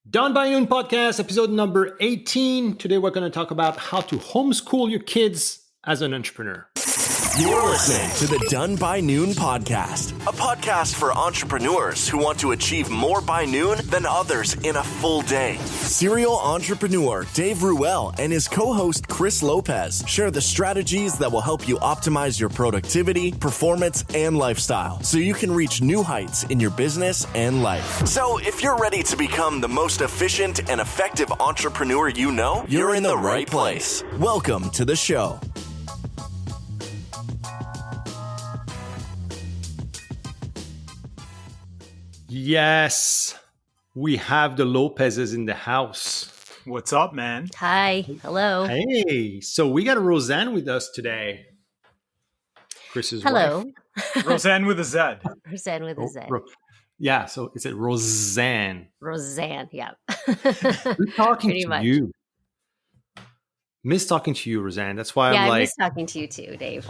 Done by Noon podcast, episode number 18. Today we're going to talk about how to homeschool your kids as an entrepreneur. You're listening to the Done by Noon podcast, a podcast for entrepreneurs who want to achieve more by noon than others in a full day. Serial entrepreneur Dave Ruel and his co-host Chris Lopez share the strategies that will help you optimize your productivity, performance, and lifestyle so you can reach new heights in your business and life. So if you're ready to become the most efficient and effective entrepreneur you know, you're in the right place. Welcome to the show. Yes, we have the Lopezes in the house. What's up, man? Hi. Hello. Hey, so we got Rozanne with us today. Chris's Hello. wife. Rozanne with a Z. Rozanne with a Z. Yeah, so it's a Rozanne. Rozanne, yeah. We're talking Pretty to much. you. Miss talking to you, Rozanne. That's why Yeah, I'm I like, miss talking to you too, Dave.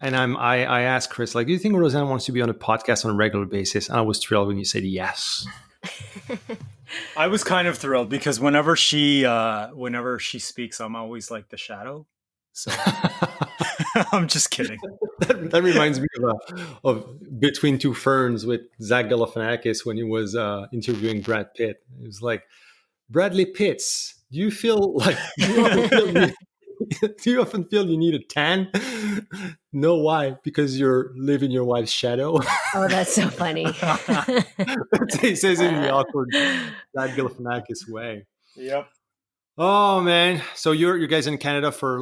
and I asked Chris, like, do you think Rozanne wants to be on a podcast on a regular basis? And I was thrilled when you said yes. I was kind of thrilled because whenever she speaks, I'm always like the shadow. So I'm just kidding. That reminds me of Between Two Ferns with Zach Galifianakis when he was interviewing Brad Pitt. It was like, Bradley Pitts, do you often feel you need a tan? No, why? Because you're living your wife's shadow. Oh, that's so funny. He says it in the awkward Zach Galifianakis way. Yep. Oh man, so you guys in Canada for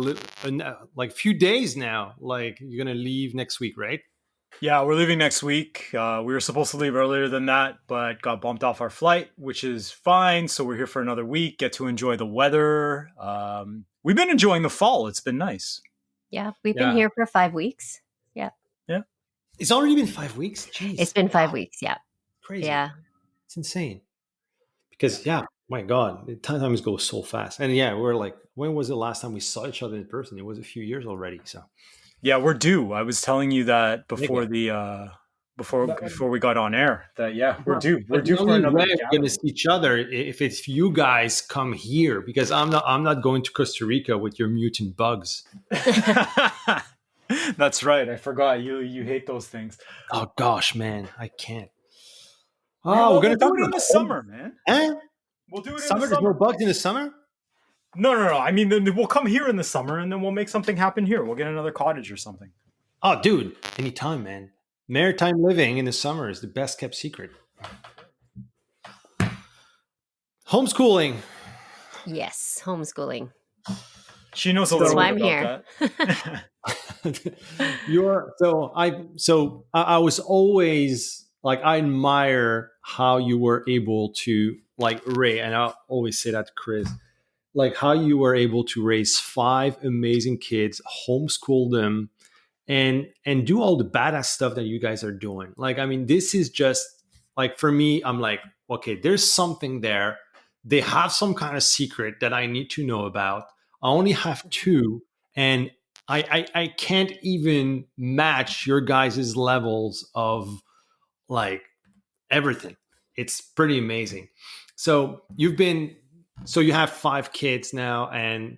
like a few days now. Like you're gonna leave next week, right? Yeah, we're leaving next week. We were supposed to leave earlier than that, but got bumped off our flight, which is fine. So we're here for another week. Get to enjoy the weather. We've been enjoying the fall. It's been nice. Yeah, we've been here for 5 weeks. Yeah. Yeah. It's already been 5 weeks. Jeez, It's been 5 weeks. Yeah. crazy. Yeah. It's insane. Because my God, the time goes so fast. And we're like, when was the last time we saw each other in person? It was a few years already. So Yeah, we're due. I was telling you that before before we got on air. That we're due. We're due for another. We're going to see each other if it's you guys come here, because I'm not going to Costa Rica with your mutant bugs. That's right. I forgot. You hate those things. Oh gosh, man, I can't. Oh, we're going to do it in the summer, man. Eh? We'll do it Summer. in the There's no summer. bugs in the summer. No. I mean, then we'll come here in the summer, and then we'll make something happen here. We'll get another cottage or something. Oh, dude, anytime, man. Maritime living in the summer is the best kept secret. Homeschooling. Yes. Homeschooling. She knows a That's little why bit I'm about here. that. I was always like, I admire how you were able to like Ray, and I always say that to Chris, like how you were able to raise 5 amazing kids, homeschool them, and do all the badass stuff that you guys are doing. Like, I mean, this is just like, for me, I'm like, okay, there's something there. They have some kind of secret that I need to know about. I only have 2, and I can't even match your guys' levels of like everything. It's pretty amazing. So you have 5 kids now, and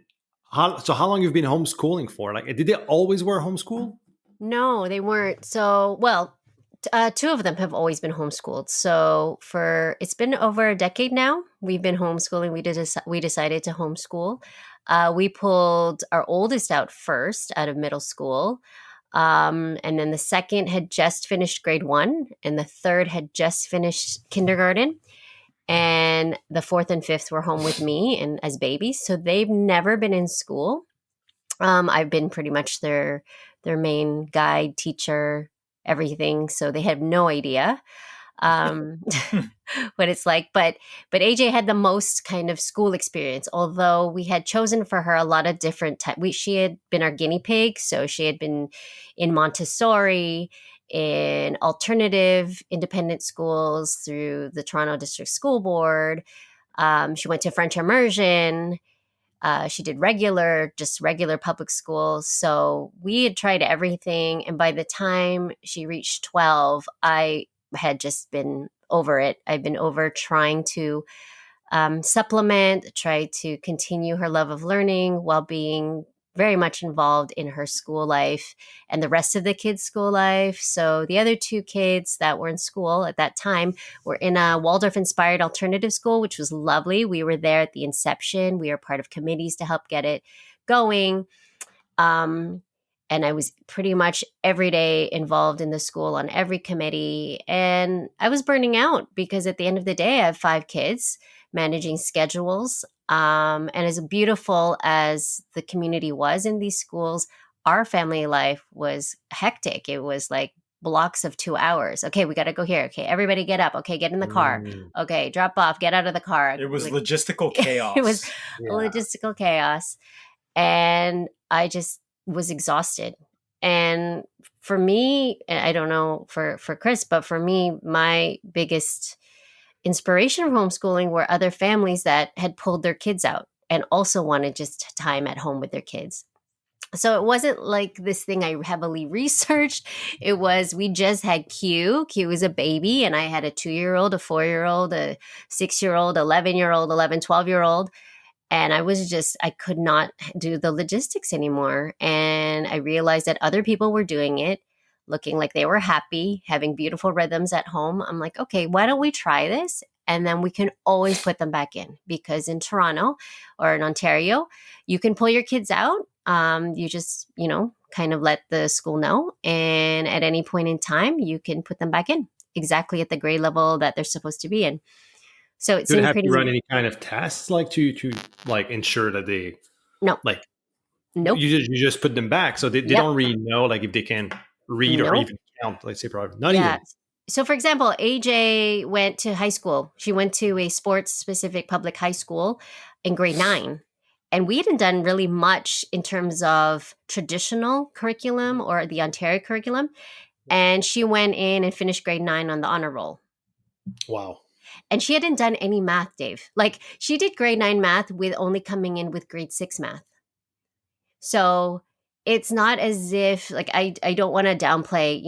how long you've been homeschooling for? Like, did they always were homeschooled? No, they weren't. So, well, 2 of them have always been homeschooled. So it's been over a decade now. We've been homeschooling. We decided to homeschool. We pulled our oldest out first out of middle school. And then the second had just finished grade 1, and the third had just finished kindergarten. And the 4th and 5th were home with me and as babies. So they've never been in school. I've been pretty much their main guide, teacher, everything. So they have no idea what it's like. But AJ had the most kind of school experience, although we had chosen for her a lot of different she had been our guinea pig. So she had been in Montessori, in alternative independent schools through the Toronto District School Board. She went to French immersion. She did regular public schools. So we had tried everything. And by the time she reached 12, I had just been over it. I've been over trying to supplement, try to continue her love of learning while being very much involved in her school life and the rest of the kids' school life. So the other two kids that were in school at that time were in a Waldorf-inspired alternative school, which was lovely. We were there at the inception. We were part of committees to help get it going. And I was pretty much every day involved in the school on every committee. And I was burning out because at the end of the day, I have 5 kids managing schedules. And as beautiful as the community was in these schools, our family life was hectic. It was like blocks of 2 hours. Okay, we got to go here. Okay, everybody get up. Okay, get in the car. Okay, drop off, get out of the car. It was logistical chaos. It was logistical chaos. And I just was exhausted. And for me, I don't know for Chris, but for me, my biggest inspiration from homeschooling were other families that had pulled their kids out and also wanted just time at home with their kids. So it wasn't like this thing I heavily researched. It was, we just had Q. Q was a baby, and I had a 2-year-old, a 4-year-old, a 6-year-old, 11-year-old, 12-year-old. And I could not do the logistics anymore. And I realized that other people were doing it, looking like they were happy, having beautiful rhythms at home. I'm like, okay, why don't we try this? And then we can always put them back in, because in Toronto or in Ontario, you can pull your kids out. You just, kind of let the school know. And at any point in time, you can put them back in exactly at the grade level that they're supposed to be in. So it seemed have pretty. You run any kind of tests like to like ensure that they like nope. You just put them back, so they don't really know like if they can read or even count. Let's say probably not even. So for example, AJ went to high school. She went to a sports specific public high school in grade 9. And we hadn't done really much in terms of traditional curriculum or the Ontario curriculum. And she went in and finished grade 9 on the honor roll. Wow. And she hadn't done any math, Dave. Like, she did grade 9 math with only coming in with grade 6 math. So it's not as if, like, I don't want to downplay,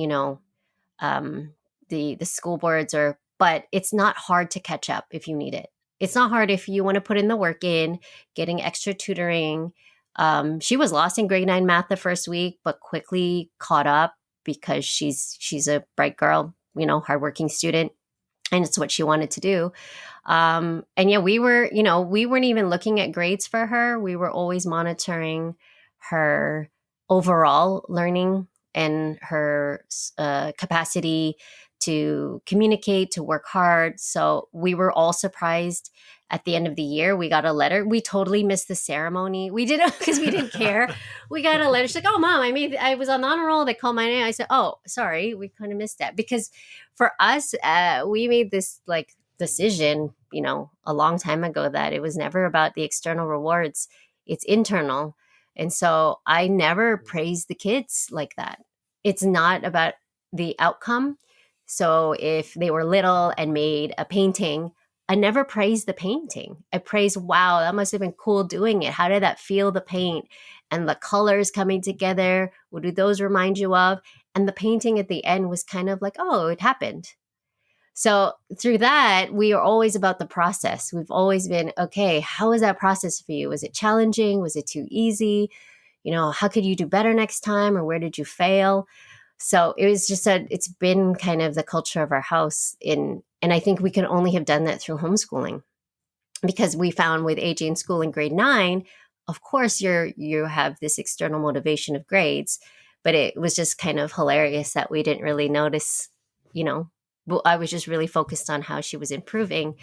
the school boards, but it's not hard to catch up if you need it. It's not hard if you want to put in the work in, getting extra tutoring. She was lost in grade 9 math the first week, but quickly caught up because she's a bright girl, hardworking student. And it's what she wanted to do. And we weren't even looking at grades for her. We were always monitoring her overall learning and her capacity to communicate, to work hard. So we were all surprised at the end of the year. We got a letter. We totally missed the ceremony. We did it because we didn't care. We got a letter. She's like, "Oh, Mom, I was on the honor roll. They called my name." I said, "Oh, sorry. We kind of missed that." Because for us, we made this like decision, a long time ago that it was never about the external rewards. It's internal. And so I never praised the kids like that. It's not about the outcome. So if they were little and made a painting, I never praised the painting. I praised, wow, that must have been cool doing it. How did that feel, the paint and the colors coming together? What do those remind you of? And the painting at the end was kind of like, oh, it happened. So through that, we are always about the process. We've always been, okay, how was that process for you? Was it challenging? Was it too easy? How could you do better next time? Or where did you fail? So it was just it's been kind of the culture of our house and I think we can only have done that through homeschooling, because we found with AJ in school in grade 9, of course you have this external motivation of grades, but it was just kind of hilarious that we didn't really notice, I was just really focused on how she was improving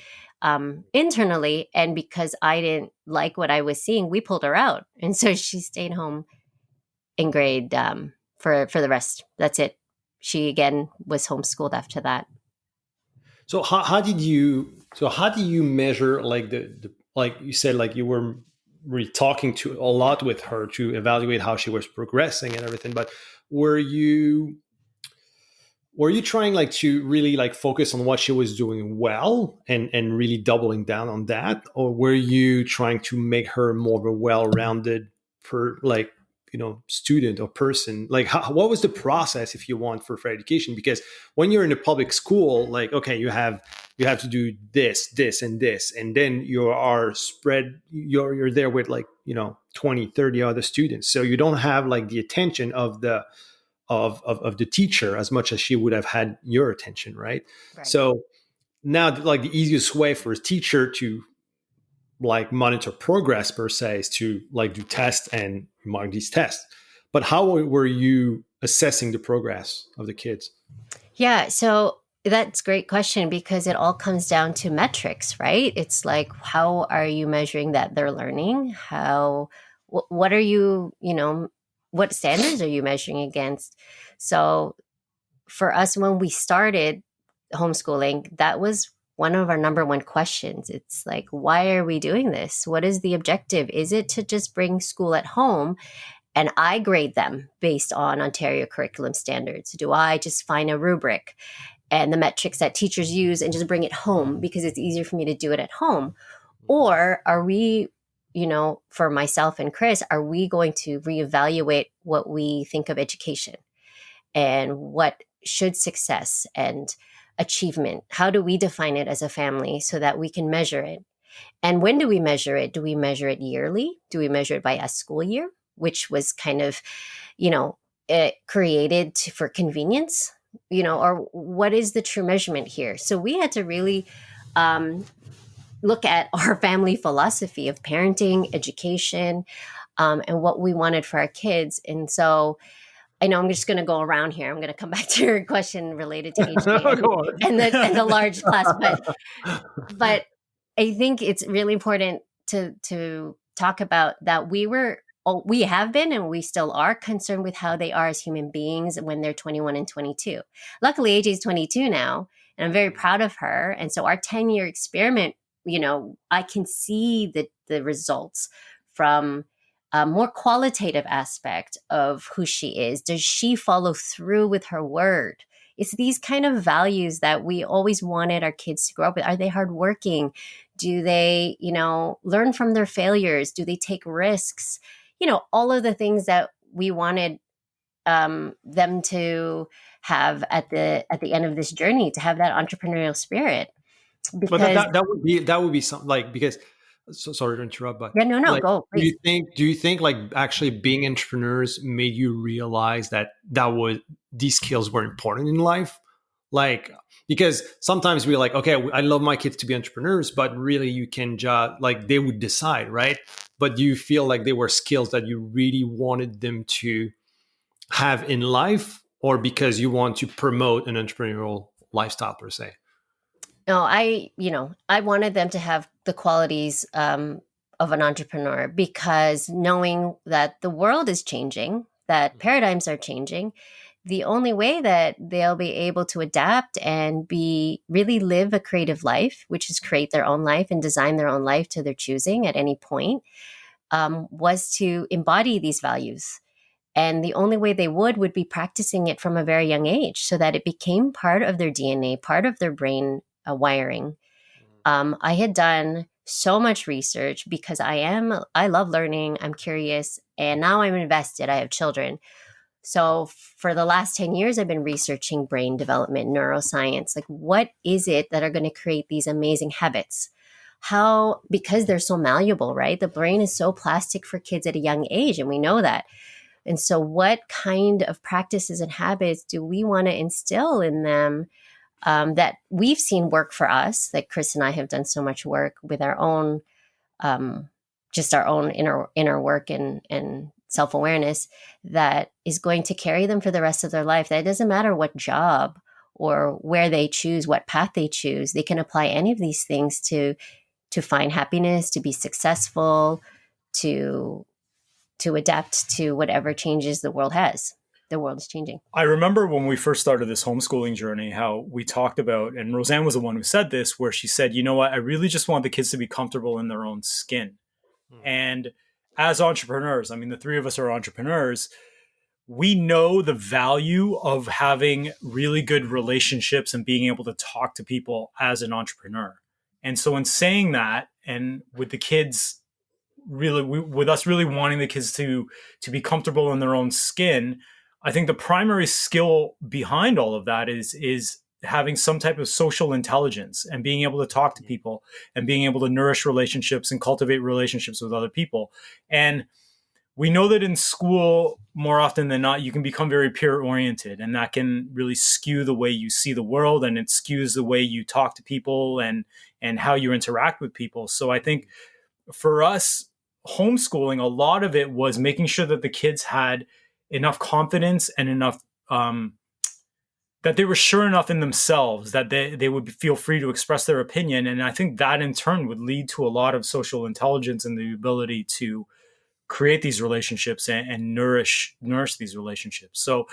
internally. And because I didn't like what I was seeing, we pulled her out. And so she stayed home in grade for the rest. That's it. She again was homeschooled after that. So how do you measure like the like you said, like you were really talking to a lot with her to evaluate how she was progressing and everything, but were you trying like to really like focus on what she was doing well and really doubling down on that? Or were you trying to make her more of a well-rounded student or person? Like, what was the process, if you want, for education? Because when you're in a public school, like, okay, you have to do this and this, and then you are spread, you're there with like 20, 30 other students, so you don't have like the attention of the teacher as much as she would have had your attention, right? So now, like, the easiest way for a teacher to like monitor progress per se is to like do tests and mark these tests. But how were you assessing the progress of the kids? Yeah, so that's a great question, because it all comes down to metrics, right? It's like, how are you measuring that they're learning? What are you, what standards are you measuring against? So for us, when we started homeschooling, that was one of our number one questions. It's like, why are we doing this? What is the objective? Is it to just bring school at home and I grade them based on Ontario curriculum standards? Do I just find a rubric and the metrics that teachers use and just bring it home because it's easier for me to do it at home? Or are we, for myself and Chris, are we going to reevaluate what we think of education and what should success and achievement? How do we define it as a family so that we can measure it? And when do we measure it? Do we measure it yearly? Do we measure it by a school year, which was kind of, created for convenience, or what is the true measurement here? So we had to really look at our family philosophy of parenting, education, and what we wanted for our kids. And so I know I'm just going to go around here. I'm going to come back to your question related to HK and the large class, but I think it's really important to talk about that. We have been, and we still are concerned with how they are as human beings when they're 21 and 22. Luckily, AJ is 22 now, and I'm very proud of her. And so our 10-year experiment, I can see the results from a more qualitative aspect of who she is. Does she follow through with her word? It's these kind of values that we always wanted our kids to grow up with. Are they hardworking? Do they, learn from their failures? Do they take risks? All of the things that we wanted them to have at the end of this journey, to have that entrepreneurial spirit. But that would be something, like, because, so sorry to interrupt, but yeah, no, like, go. Please. Do you think like actually being entrepreneurs made you realize that these skills were important in life? Like, because sometimes we're like, okay, I love my kids to be entrepreneurs, but really you can just like, they would decide, right? But do you feel like they were skills that you really wanted them to have in life, or because you want to promote an entrepreneurial lifestyle per se? No, I wanted them to have the qualities of an entrepreneur, because knowing that the world is changing, that paradigms are changing, the only way that they'll be able to adapt and really live a creative life, which is create their own life and design their own life to their choosing at any point, was to embody these values. And the only way they would be practicing it from a very young age, so that it became part of their DNA, part of their brain wiring. I had done so much research because I love learning. I'm curious, and now I'm invested. I have children. So for the last 10 years, I've been researching brain development, neuroscience. Like, what is it that are going to create these amazing habits? Because they're so malleable, right? The brain is so plastic for kids at a young age, and we know that. And so what kind of practices and habits do we want to instill in them that we've seen work for us? Like, Chris and I have done so much work with our own, just our own inner work and self-awareness, that is going to carry them for the rest of their life. That it doesn't matter what job or where they choose, what path they choose. They can apply any of these things to find happiness, to be successful, to adapt to whatever changes the world has. The world is changing. I remember when we first started this homeschooling journey, how we talked about, and Rozanne was the one who said this, where she said, you know what, I really just want the kids to be comfortable in their own skin. And as entrepreneurs, I mean, the three of us are entrepreneurs, we know the value of having really good relationships and being able to talk to people as an entrepreneur. And so in saying that, and with the kids with us really wanting the kids to be comfortable in their own skin, I think the primary skill behind all of that is having some type of social intelligence and being able to talk to people and being able to nourish relationships and cultivate relationships with other people. And we know that in school, more often than not, you can become very peer oriented, and that can really skew the way you see the world, and it skews the way you talk to people and how you interact with people. So I think for us, homeschooling, a lot of it was making sure that the kids had enough confidence and enough that they were sure enough in themselves that they would feel free to express their opinion. And I think that in turn would lead to a lot of social intelligence and the ability to create these relationships and nourish these relationships. So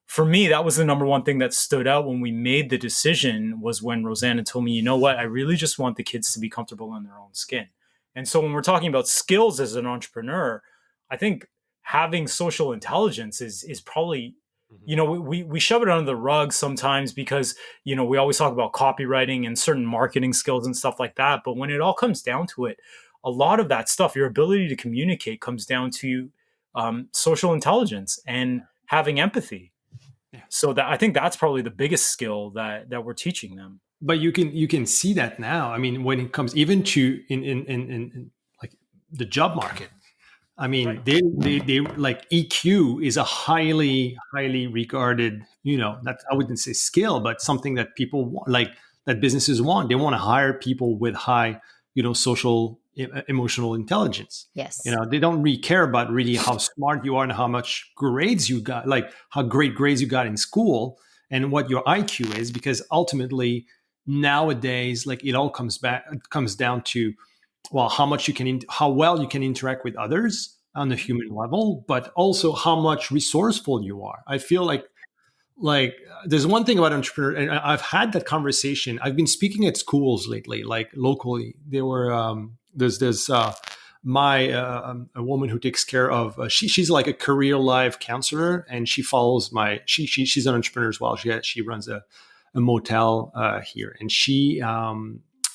for me, that was the number one thing that stood out when we made the decision, was when Rozanne told me, you know what, I really just want the kids to be comfortable in their own skin. And so when we're talking about skills as an entrepreneur, I think having social intelligence is probably, we shove it under the rug sometimes because, we always talk about copywriting and certain marketing skills and stuff like that. But when it all comes down to it, a lot of that stuff, your ability to communicate, comes down to social intelligence and having empathy. Yeah. So that, I think that's probably the biggest skill that we're teaching them. But you can see that now. I mean, when it comes even to in like the job market, I mean, right. they like EQ is a highly regarded, that I wouldn't say skill, but something that people want, like that businesses want. They want to hire people with high, social emotional intelligence. Yes. They don't really care about really how smart you are and how much grades you got, like how great grades you got in school and what your IQ is, because ultimately nowadays, like it all comes down to, well, how well you can interact with others on the human level, but also how much resourceful you are. I feel like there's one thing about entrepreneur, and I've had that conversation. I've been speaking at schools lately, like locally. There were there's a woman who takes care of she's like a career life counselor, and she follows she's an entrepreneur as well. She runs a motel here, and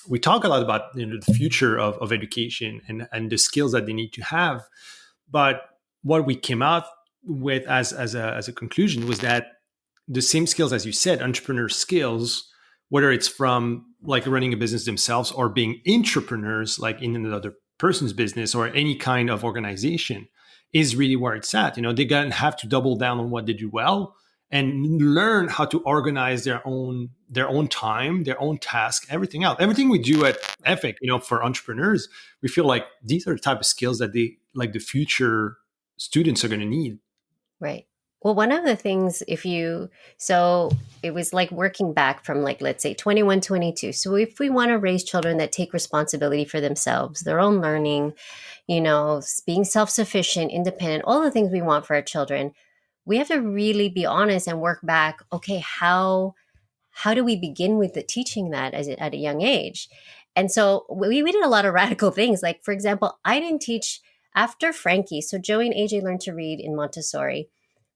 we talk a lot about the future of education and the skills that they need to have. But what we came out with as a conclusion was that the same skills, as you said, entrepreneur skills, whether it's from like running a business themselves or being entrepreneurs, like in another person's business or any kind of organization, is really where it's at. They're going to have to double down on what they do well and learn how to organize their own time, their own task, everything else. Everything we do at Epic, for entrepreneurs, we feel like these are the type of skills that the future students are going to need. Right. Well, one of the things, so it was like working back from like, let's say 21, 22. So if we want to raise children that take responsibility for themselves, their own learning, being self-sufficient, independent, all the things we want for our children, we have to really be honest and work back. Okay, how do we begin with teaching that at a young age? And so we did a lot of radical things. Like, for example, I didn't teach after Frankie. So Joey and AJ learned to read in Montessori.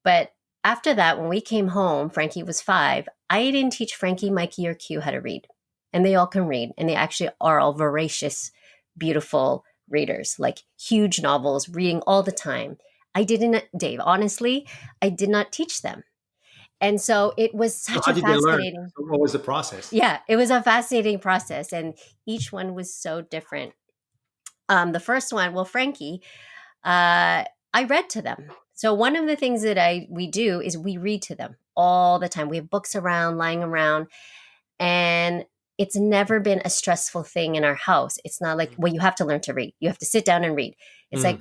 But after that, when we came home, Frankie was 5. I didn't teach Frankie, Mikey, or Q how to read. And they all can read. And they actually are all voracious, beautiful readers, like huge novels, reading all the time. I didn't, Dave, honestly, I did not teach them. And so it was such a fascinating. What was the process? Yeah, it was a fascinating process. And each one was so different. The first one, Frankie, I read to them. So one of the things that we do is we read to them all the time. We have books lying around, and it's never been a stressful thing in our house. It's not like, well, you have to learn to read. You have to sit down and read. It's like,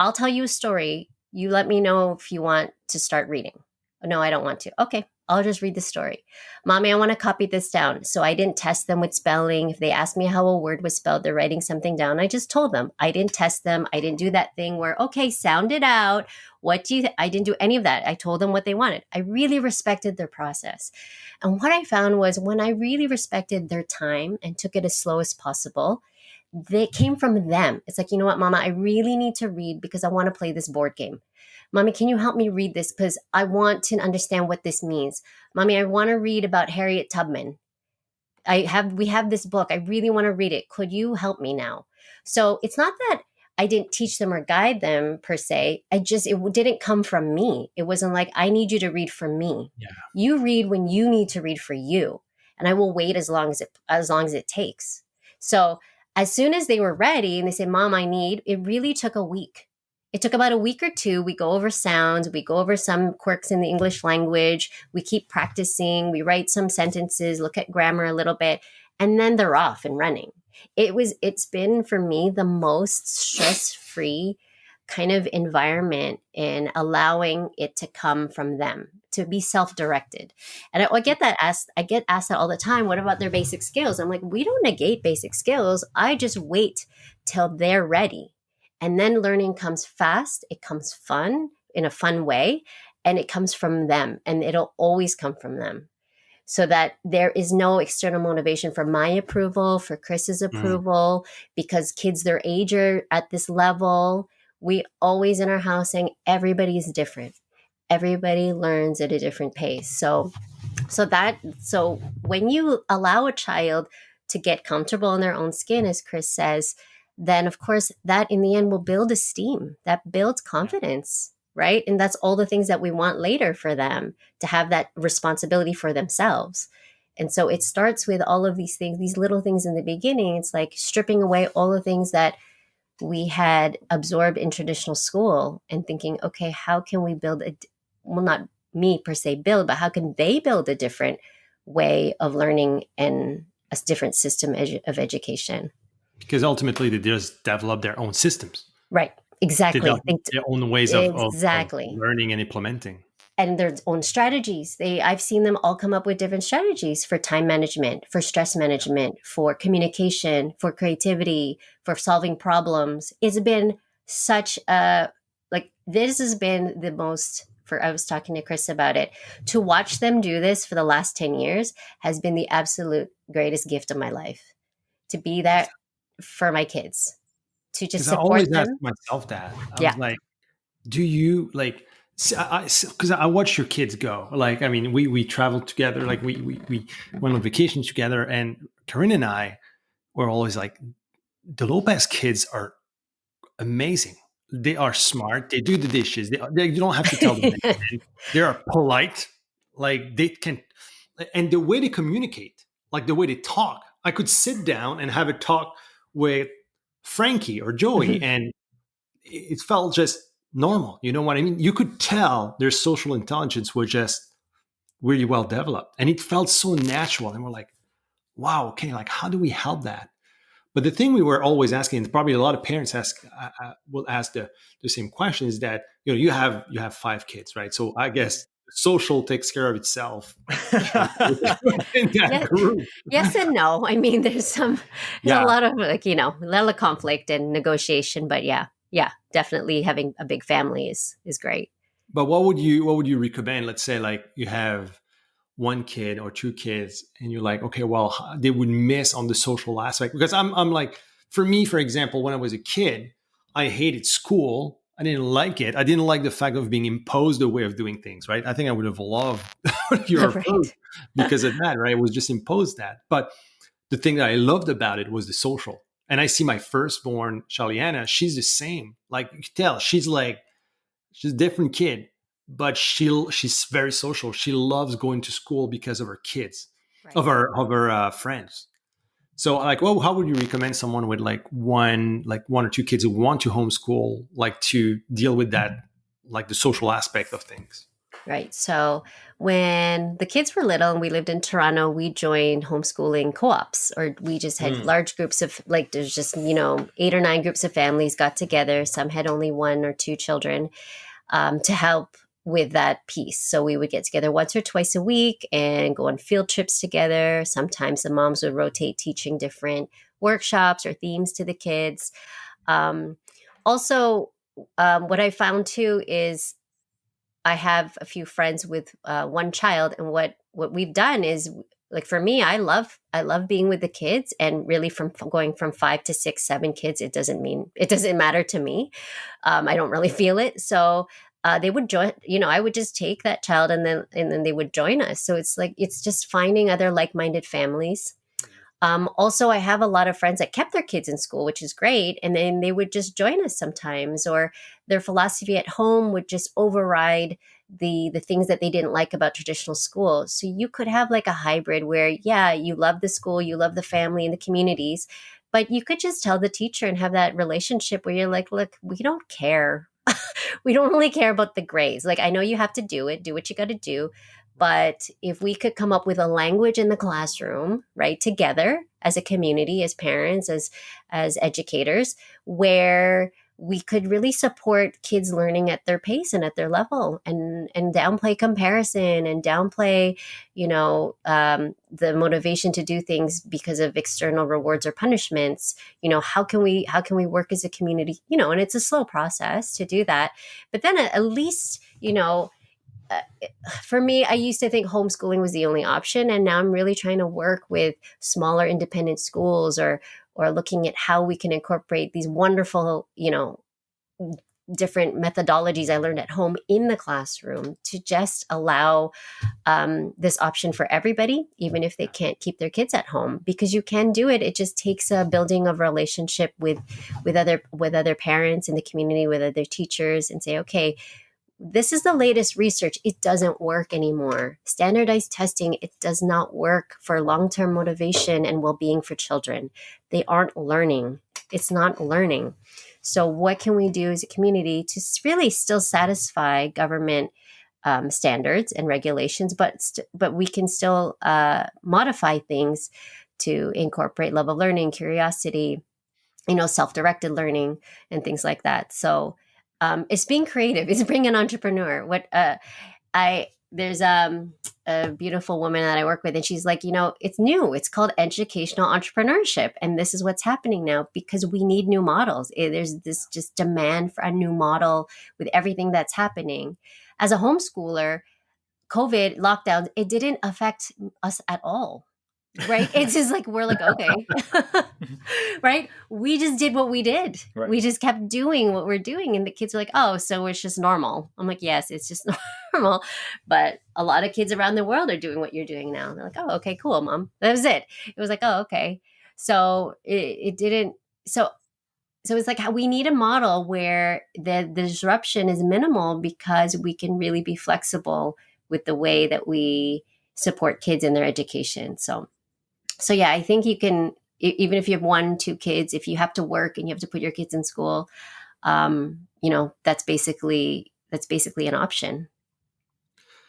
I'll tell you a story. You let me know if you want to start reading. No, I don't want to. Okay, I'll just read the story. Mommy, I want to copy this down. So I didn't test them with spelling. If they asked me how a word was spelled, they're writing something down. I just told them. I didn't test them. I didn't do that thing where, okay, sound it out. What do you I didn't do any of that. I told them what they wanted. I really respected their process. And what I found was when I really respected their time and took it as slow as possible, they came from them. It's like, you know what, Mama, I really need to read because I want to play this board game. Mommy, can you help me read this? Because I want to understand what this means. Mommy, I want to read about Harriet Tubman. We have this book. I really want to read it. Could you help me now? So it's not that I didn't teach them or guide them per se. It didn't come from me. It wasn't like, I need you to read for me. Yeah. You read when you need to read for you. And I will wait as long as it takes. So as soon as they were ready and they said, Mom, it really took a week. It took about a week or two. We go over sounds, we go over some quirks in the English language. We keep practicing. We write some sentences, look at grammar a little bit, and then they're off and running. It's been for me the most stress-free kind of environment in allowing it to come from them, to be self-directed. And I get asked that all the time. What about their basic skills? I'm like, we don't negate basic skills. I just wait till they're ready. And then learning comes fast. It comes fun in a fun way, and it comes from them, and it'll always come from them. So that there is no external motivation for my approval, for Chris's approval, because kids their age are at this level. We always in our house saying everybody is different. Everybody learns at a different pace. So when you allow a child to get comfortable in their own skin, as Chris says, then of course that in the end will build esteem, that builds confidence. Right. And that's all the things that we want later for them, to have that responsibility for themselves. And so it starts with all of these things, these little things in the beginning. It's like stripping away all the things that we had absorbed in traditional school and thinking, okay, how can we build not me per se build, but how can they build a different way of learning and a different system of education? Because ultimately they just develop their own systems. Right. Exactly. Their own ways of learning and implementing. And their own strategies. I've seen them all come up with different strategies for time management, for stress management, for communication, for creativity, for solving problems. It's been such this has been the most, I was talking to Chris about it, to watch them do this for the last 10 years has been the absolute greatest gift of my life. To be that for my kids. To just support I always them. ask myself that. I was like, do you like, because I watch your kids go. Like, I mean, we traveled together, like we went on vacation together, and Corinne and I were always like, the Lopez kids are amazing. They are smart. They do the dishes. You don't have to tell them anything. They are polite. Like they can, and the way they communicate, like the way they talk, I could sit down and have a talk with Frankie or Joey, and it felt just normal. You know what I mean? You could tell their social intelligence was just really well developed, and it felt so natural. And we're like, wow, okay, like how do we help that? But the thing we were always asking, and probably a lot of parents will ask the same question, is that you have 5 kids, right? So I guess social takes care of itself. Yes and no. I mean, there's a lot of a lot of conflict and negotiation, but yeah, definitely having a big family is great. But what would you recommend? Let's say like you have 1 kid or 2 kids, and you're like, okay, well, they would miss on the social aspect. Because I'm like, for me, for example, when I was a kid, I hated school. I didn't like it. I didn't like the fact of being imposed a way of doing things, right? I think I would have loved your approach because of that, right? It was just imposed that. But the thing that I loved about it was the social. And I see my firstborn, Charliana, she's the same. Like you can tell, she's a different kid, but she's very social. She loves going to school because of her kids, right, of her friends. So like, well, how would you recommend someone with like one or 2 kids who want to homeschool, like to deal with that, like the social aspect of things? Right. So when the kids were little and we lived in Toronto, we joined homeschooling co-ops, or we just had large groups of there's just, 8 or 9 groups of families got together. Some had only 1 or 2 children to help with that piece. So we would get together once or twice a week and go on field trips together. Sometimes the moms would rotate teaching different workshops or themes to the kids. Also, what I found too is I have a few friends with 1 child, and what we've done is, like for me, I love being with the kids, and really from going from 5 to 6, 7 kids, it doesn't matter to me. I don't really feel it. So they would join, I would just take that child and then they would join us. So it's just finding other like-minded families. Also, I have a lot of friends that kept their kids in school, which is great. And then they would just join us sometimes, or their philosophy at home would just override the things that they didn't like about traditional school. So you could have like a hybrid where, yeah, you love the school, you love the family and the communities, but you could just tell the teacher and have that relationship where you're like, look, we don't care. We don't really care about the grades. Like, I know you have to do it, do what you got to do. But if we could come up with a language in the classroom, right, together as a community, as parents, as educators, where we could really support kids learning at their pace and at their level, and downplay comparison and downplay, the motivation to do things because of external rewards or punishments. How can we work as a community? And it's a slow process to do that, but then at least, for me, I used to think homeschooling was the only option, and now I'm really trying to work with smaller independent schools, or looking at how we can incorporate these wonderful, different methodologies I learned at home in the classroom to just allow this option for everybody, even if they can't keep their kids at home, because you can do it. It just takes a building of relationship with other parents in the community, with other teachers, and say, okay, this is the latest research. It doesn't work anymore. Standardized testing, it does not work for long-term motivation and well-being for children. They aren't learning. It's not learning. So what can we do as a community to really still satisfy government standards and regulations, but we can still modify things to incorporate love of learning, curiosity, self-directed learning, and things like that. So it's being creative. It's being an entrepreneur. There's a beautiful woman that I work with, and she's like, it's new. It's called educational entrepreneurship, and this is what's happening now because we need new models. There's this just demand for a new model with everything that's happening. As a homeschooler, COVID lockdowns, it didn't affect us at all. Right. It's just like, we're like, okay, right. We just did what we did. Right. We just kept doing what we're doing. And the kids were like, oh, so it's just normal. I'm like, yes, it's just normal. But a lot of kids around the world are doing what you're doing now. They're like, oh, okay, cool, mom. That was it. It was like, oh, okay. So it didn't. So it's like how we need a model where the disruption is minimal, because we can really be flexible with the way that we support kids in their education. So yeah, I think you can, even if you have 1-2 kids, if you have to work and you have to put your kids in school, that's basically an option.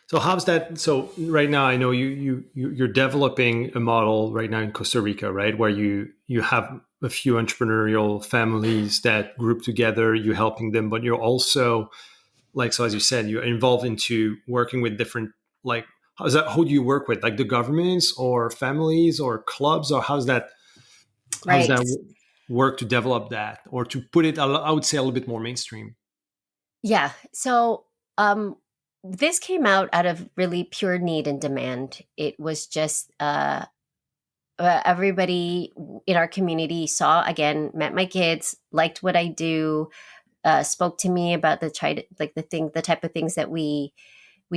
So how's that? So right now, I know you're developing a model right now in Costa Rica, right, where you have a few entrepreneurial families that group together, you're helping them, but you're also, like, so as you said, you're involved into working with different, like, who do you work with? Like the governments or families or clubs, or how's that work to develop that, or to put it, I would say, a little bit more mainstream? Yeah. So this came out of really pure need and demand. It was just everybody in our community met my kids, liked what I do, spoke to me about the type of things that we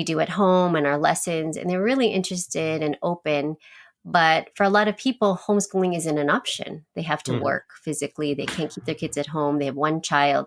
do at home and our lessons, and they're really interested and open. But for a lot of people, homeschooling isn't an option. They have to work physically. They can't keep their kids at home. They have one child.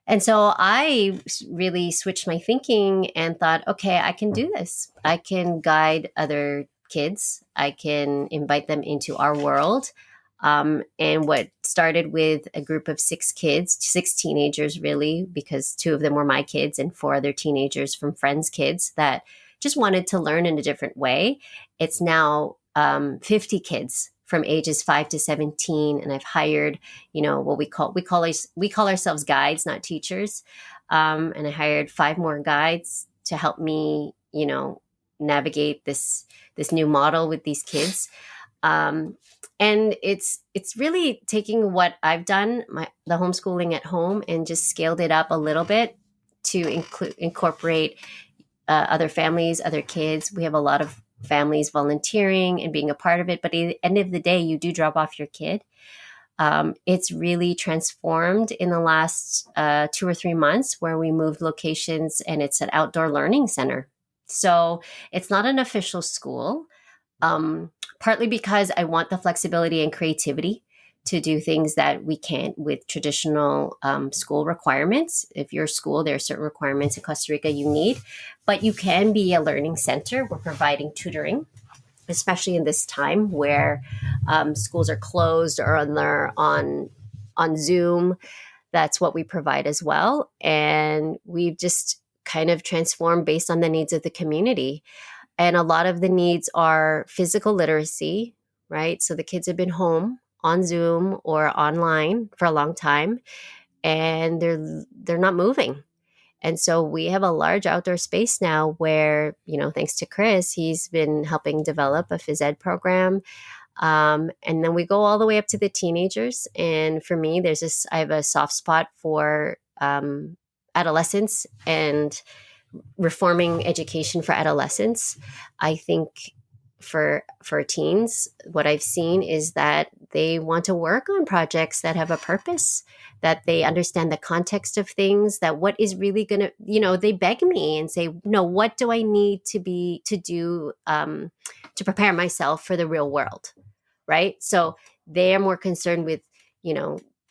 And so I really switched my thinking and thought, okay, I can do this. I can guide other kids. I can invite them into our world. And what started with a group of 6 teenagers, really, because 2 of them were my kids and 4 other teenagers from friends' kids that just wanted to learn in a different way. It's now 50 kids from ages 5 to 17. And I've hired, what we call ourselves guides, not teachers. And I hired 5 more guides to help me, navigate this new model with these kids. And it's really taking what I've done, the homeschooling at home, and just scaled it up a little bit to incorporate other families, other kids. We have a lot of families volunteering and being a part of it. But at the end of the day, you do drop off your kid. It's really transformed in the last 2 or 3 months, where we moved locations, and it's an outdoor learning center. So it's not an official school. Partly because I want the flexibility and creativity to do things that we can't with traditional school requirements. If you're a school, there are certain requirements in Costa Rica you need, but you can be a learning center. We're providing tutoring, especially in this time where schools are closed or on Zoom. That's what we provide as well. And we've just kind of transformed based on the needs of the community. And a lot of the needs are physical literacy, right? So the kids have been home on Zoom or online for a long time, and they're not moving. And so we have a large outdoor space now where, thanks to Chris, he's been helping develop a phys ed program. And then we go all the way up to the teenagers. And for me, I have a soft spot for adolescents and reforming education for adolescents. I think for teens, what I've seen is that they want to work on projects that have a purpose, that they understand the context of things, that what is really going to, they beg me and say, no, what do I need to do to prepare myself for the real world? Right. So they are more concerned with,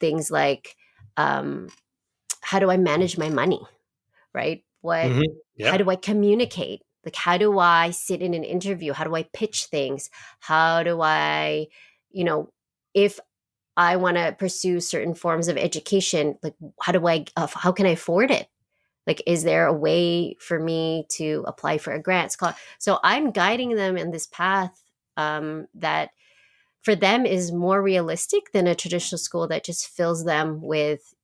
things like, how do I manage my money? Right. How do I communicate? Like, how do I sit in an interview? How do I pitch things? How do I, if I want to pursue certain forms of education, like, how can I afford it? Like, is there a way for me to apply for a grant? So I'm guiding them in this path that for them is more realistic than a traditional school that just fills them with,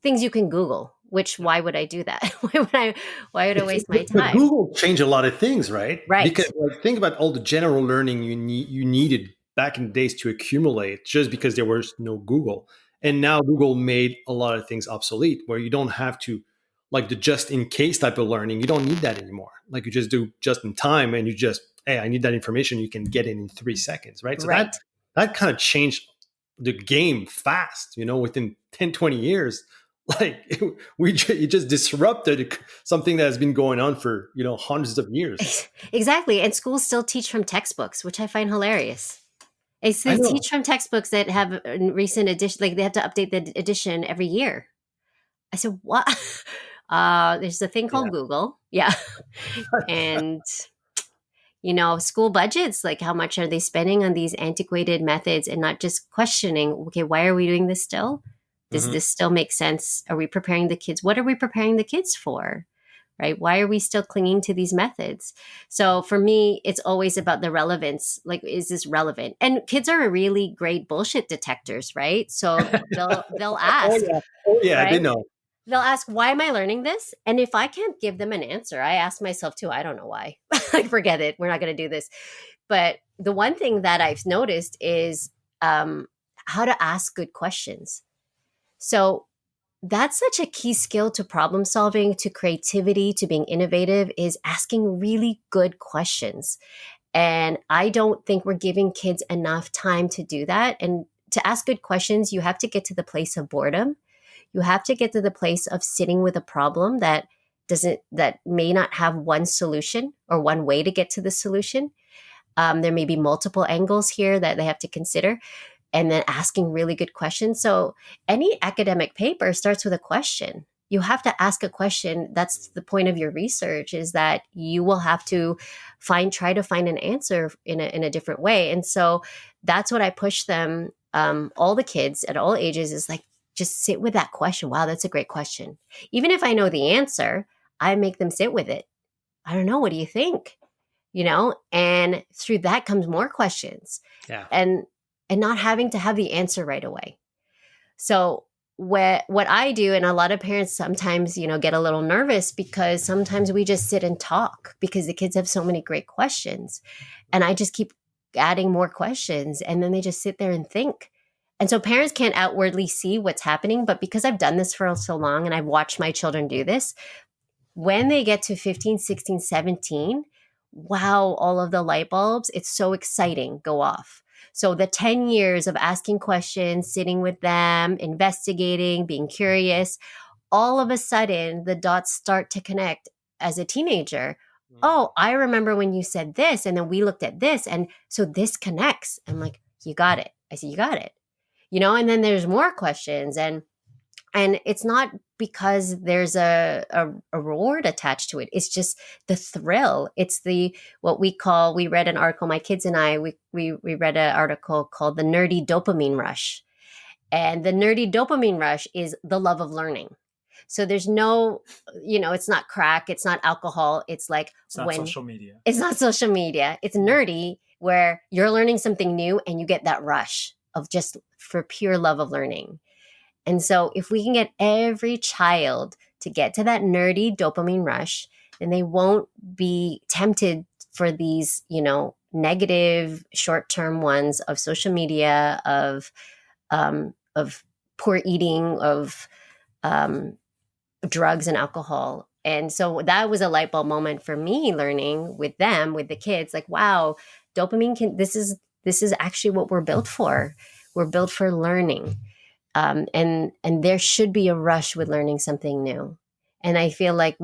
things you can Google. Which, why would I do that? Why would I waste my time? But Google changed a lot of things, right? Right. Because think about all the general learning you needed back in the days to accumulate, just because there was no Google. And now Google made a lot of things obsolete, where you don't have to, like, the just in case type of learning. You don't need that anymore. Like, you just do just in time, and you just, hey, I need that information. You can get it in 3 seconds, right? So that kind of changed the game fast, within 10, 20 years. Like, it just disrupted something that has been going on for, hundreds of years. Exactly. And schools still teach from textbooks, which I find hilarious. They teach from textbooks that have a recent edition, like they have to update the edition every year. I said, what? There's a thing called Google. Yeah. And, school budgets, like, how much are they spending on these antiquated methods and not just questioning, okay, why are we doing this still? Does this still make sense? Are we preparing the kids? What are we preparing the kids for? Right? Why are we still clinging to these methods? So for me, it's always about the relevance. Like, is this relevant? And kids are really great bullshit detectors, right? So they'll ask. Oh yeah, right? I did know. They'll ask, why am I learning this? And if I can't give them an answer, I ask myself too, I don't know why. Like, forget it. We're not going to do this. But the one thing that I've noticed is how to ask good questions. So that's such a key skill to problem solving, to creativity, to being innovative, is asking really good questions. And I don't think we're giving kids enough time to do that. And to ask good questions, you have to get to the place of boredom. You have to get to the place of sitting with a problem that may not have one solution or one way to get to the solution. There may be multiple angles here that they have to consider. And then asking really good questions. So any academic paper starts with a question. You have to ask a question. That's the point of your research, is that you will have to try to find an answer in a different way. And so that's what I push them, all the kids at all ages, is like, just sit with that question. Wow, that's a great question. Even if I know the answer, I make them sit with it. I don't know. What do you think? And through that comes more questions. Yeah. And not having to have the answer right away. So what I do, and a lot of parents sometimes, get a little nervous because sometimes we just sit and talk because the kids have so many great questions. And I just keep adding more questions, and then they just sit there and think. And so parents can't outwardly see what's happening, but because I've done this for so long and I've watched my children do this, when they get to 15, 16, 17, wow, all of the light bulbs, it's so exciting, go off. So the 10 years of asking questions, sitting with them, investigating, being curious, all of a sudden the dots start to connect as a teenager. oh, I remember when you said this, and then we looked at this, and so this connects. I'm like, you got it. I said, you got it. And then there's more questions, and it's not because there's a reward attached to it. It's just the thrill. It's what we read an article, my kids and I, we read an article called The Nerdy Dopamine Rush. And the nerdy dopamine rush is the love of learning. So there's no, it's not crack, it's not alcohol. It's like it's not social media. It's not social media. It's nerdy where you're learning something new and you get that rush of just for pure love of learning. And so if we can get every child to get to that nerdy dopamine rush, then they won't be tempted for these, negative short-term ones of social media, of poor eating, of drugs and alcohol. And so that was a light bulb moment for me, learning with them, with the kids, like, wow, dopamine this is actually what we're built for. We're built for learning. And there should be a rush with learning something new. And I feel like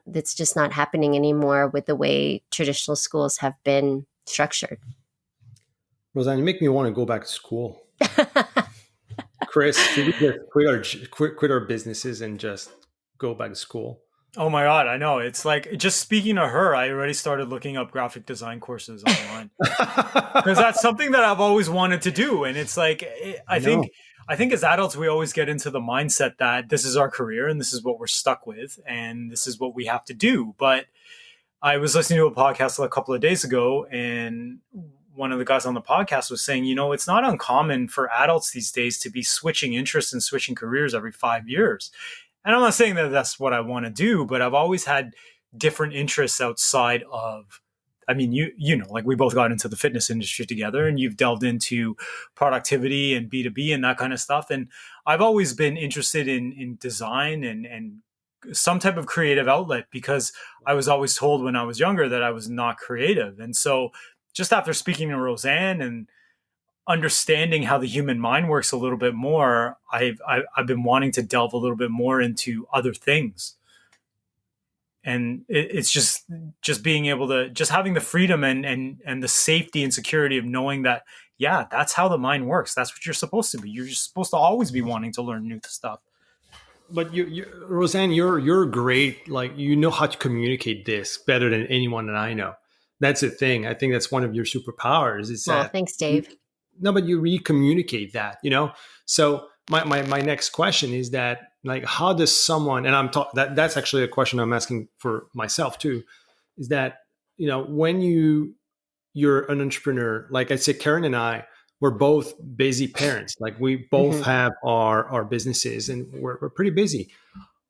that's just not happening anymore with the way traditional schools have been structured. Rozanne, you make me want to go back to school. Chris, should we just quit our businesses and just go back to school? Oh my God, I know. It's like, just speaking to her, I already started looking up graphic design courses online. Because that's something that I've always wanted to do. And it's like, I think as adults, we always get into the mindset that this is our career and this is what we're stuck with and this is what we have to do. But I was listening to a podcast a couple of days ago, and one of the guys on the podcast was saying, it's not uncommon for adults these days to be switching interests and switching careers every 5 years. And I'm not saying that that's what I want to do, but I've always had different interests outside of, like we both got into the fitness industry together, and you've delved into productivity and B2B and that kind of stuff. And I've always been interested in design and some type of creative outlet, because I was always told when I was younger that I was not creative. And so just after speaking to Rozanne and understanding how the human mind works a little bit more, I've been wanting to delve a little bit more into other things. And it's just being able to, just having the freedom and the safety and security of knowing that, yeah, that's how the mind works. That's what you're supposed to be. You're just supposed to always be wanting to learn new stuff. But Rozanne, you're great. Like, how to communicate this better than anyone that I know. That's the thing. I think that's one of your superpowers. Thanks, Dave. But you re-communicate that, So my next question is that, like, how does someone, and that's actually a question I'm asking for myself too, is that, when you're an entrepreneur, like I said, Karen and I, we're both busy parents. Like, we both have our businesses and we're pretty busy.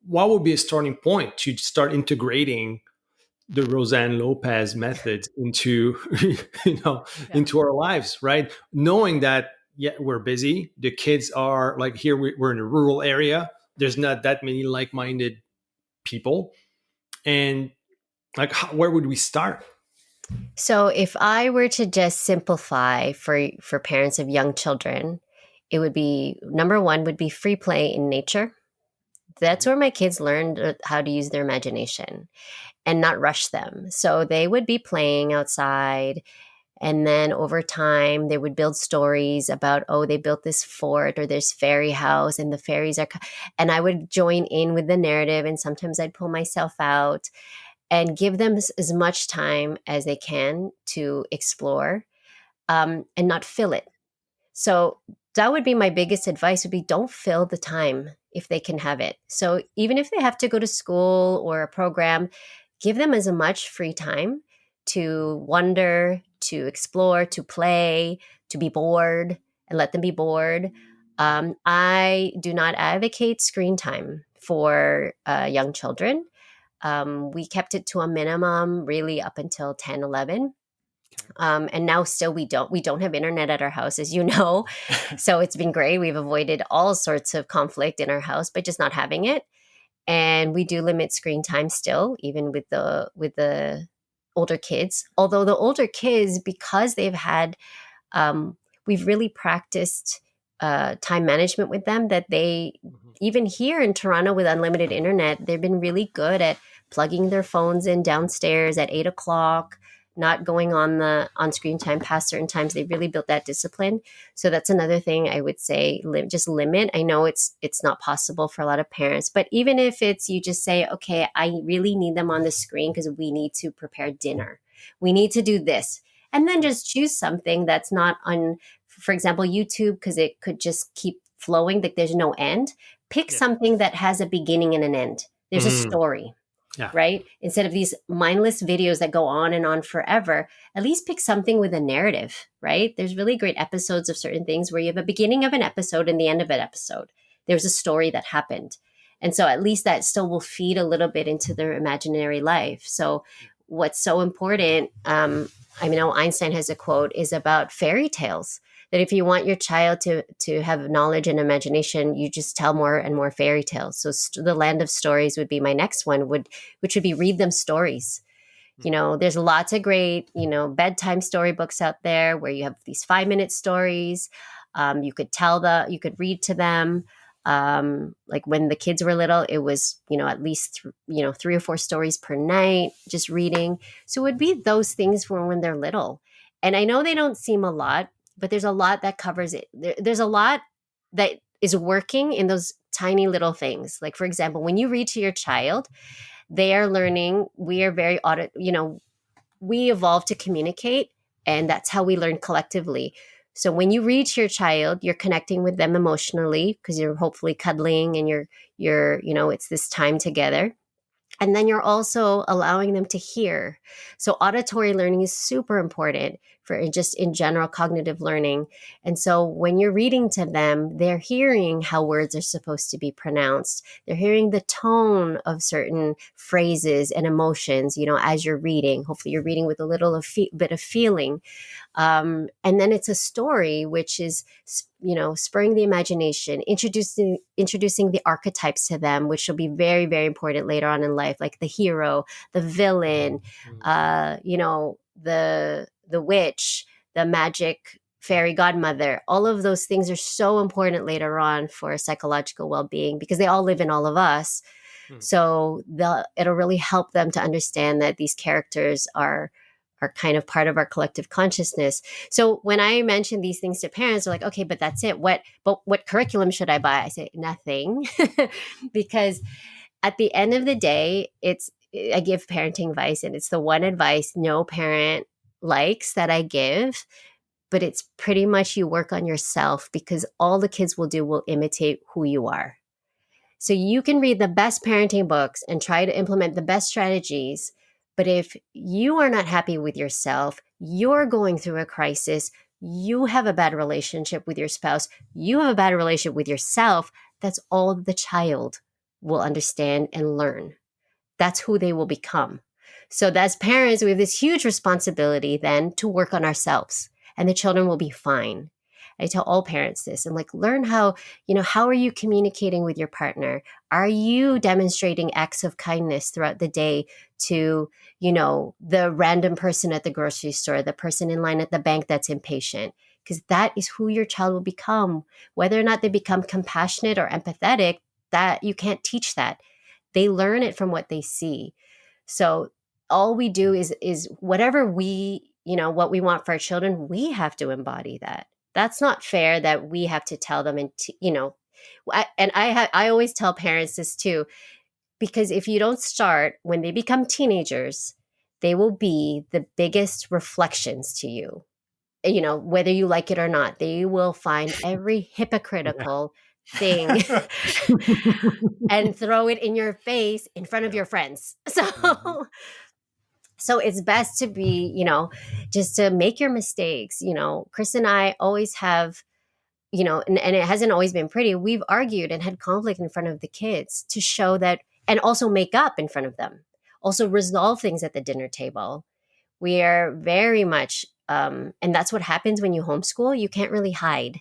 What would be a starting point to start integrating the Rozanne Lopez methods into, into our lives, right? Knowing that, yeah, we're busy. The kids are like, here we're in a rural area. There's not that many like-minded people. And like, where would we start? So if I were to just simplify for parents of young children, it would be, number one would be free play in nature. That's where my kids learned how to use their imagination and not rush them. So they would be playing outside, and then over time they would build stories about, they built this fort or this fairy house and the fairies are, and I would join in with the narrative, and sometimes I'd pull myself out and give them as much time as they can to explore, and not fill it. So that would be my biggest advice, would be don't fill the time if they can have it. So even if they have to go to school or a program, give them as much free time to wonder, to explore, to play, to be bored, and let them be bored. I do not advocate screen time for young children. We kept it to a minimum really up until 10, 11. And now still we don't have internet at our house, as you know. So it's been great. We've avoided all sorts of conflict in our house by just not having it. And we do limit screen time still, even with the older kids. Although the older kids, because they've had, we've really practiced time management with them, that they, even here in Toronto with unlimited internet, they've been really good at plugging their phones in downstairs at 8 o'clock, not going on screen time past certain times. They really built that discipline. So that's another thing I would say, just limit. I know it's not possible for a lot of parents, but even if it's, you just say, okay, I really need them on the screen because we need to prepare dinner. We need to do this. And then just choose something that's not on, for example, YouTube, because it could just keep flowing, like there's no end. Pick something that has a beginning and an end. There's a story. Yeah. Right? Instead of these mindless videos that go on and on forever, at least pick something with a narrative, right? There's really great episodes of certain things where you have a beginning of an episode and the end of an episode. There's a story that happened. And so at least that still will feed a little bit into their imaginary life. So what's so important, I know Einstein has a quote, is about fairy tales. That if you want your child to have knowledge and imagination, you just tell more and more fairy tales. So the land of stories would be my next one, which would be read them stories. There's lots of great, bedtime storybooks out there where you have these 5-minute stories. You could read to them. Like when the kids were little, it was, at least, 3 or 4 stories per night, just reading. So it would be those things when they're little. And I know they don't seem a lot, but there's a lot that covers it. There's a lot that is working in those tiny little things. Like, for example, when you read to your child, they are learning. We are very we evolve to communicate, and that's how we learn collectively. So when you read to your child, you're connecting with them emotionally because you're hopefully cuddling and you're it's this time together. And then you're also allowing them to hear. So auditory learning is super important for just in general cognitive learning. And so when you're reading to them, they're hearing how words are supposed to be pronounced. They're hearing the tone of certain phrases and emotions, as you're reading. Hopefully you're reading with a little bit of feeling. And then it's a story, which is, spurring the imagination, introducing the archetypes to them, which will be very, very important later on in life, like the hero, the villain, the witch, the magic fairy godmother. All of those things are so important later on for psychological well-being because they all live in all of us. So it'll really help them to understand that these characters are kind of part of our collective consciousness. So when I mention these things to parents, they're like, okay, but that's it. What curriculum should I buy? I say nothing, because at the end of the day, I give parenting advice, and it's the one advice no parent likes that I give, but it's pretty much you work on yourself, because all the kids will do will imitate who you are. So you can read the best parenting books and try to implement the best strategies, but if you are not happy with yourself, you're going through a crisis, you have a bad relationship with your spouse, you have a bad relationship with yourself, that's all the child will understand and learn. That's who they will become. So as parents, we have this huge responsibility then to work on ourselves, and the children will be fine. I tell all parents this, and learn how are you communicating with your partner? Are you demonstrating acts of kindness throughout the day to, the random person at the grocery store, the person in line at the bank that's impatient? Because that is who your child will become. Whether or not they become compassionate or empathetic, that you can't teach that. They learn it from what they see. So all we do is whatever what we want for our children, we have to embody that. That's not fair that we have to tell them, I always tell parents this too, because if you don't start when they become teenagers, they will be the biggest reflections to you. Whether you like it or not, they will find every hypocritical thing and throw it in your face in front of your friends. So it's best to be, just to make your mistakes. Chris and I always have, and it hasn't always been pretty. We've argued and had conflict in front of the kids to show that, and also make up in front of them, also resolve things at the dinner table. We are very much, and that's what happens when you homeschool. You can't really hide,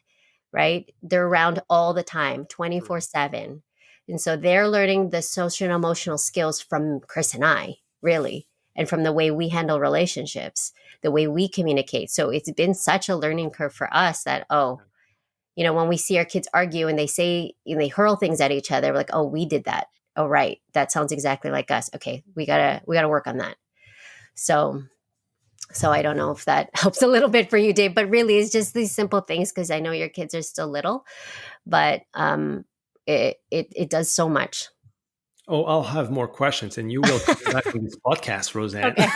right? They're around all the time, 24/7. And so they're learning the social and emotional skills from Chris and I, really. And from the way we handle relationships, the way we communicate. So it's been such a learning curve for us that, when we see our kids argue and they say, they hurl things at each other, we're like, oh, we did that. oh, right, that sounds exactly like us. Okay, we gotta work on that. So I don't know if that helps a little bit for you, Dave, but really it's just these simple things, because I know your kids are still little, but it does so much. Oh, I'll have more questions, and you will come back on this podcast, Rozanne. Okay.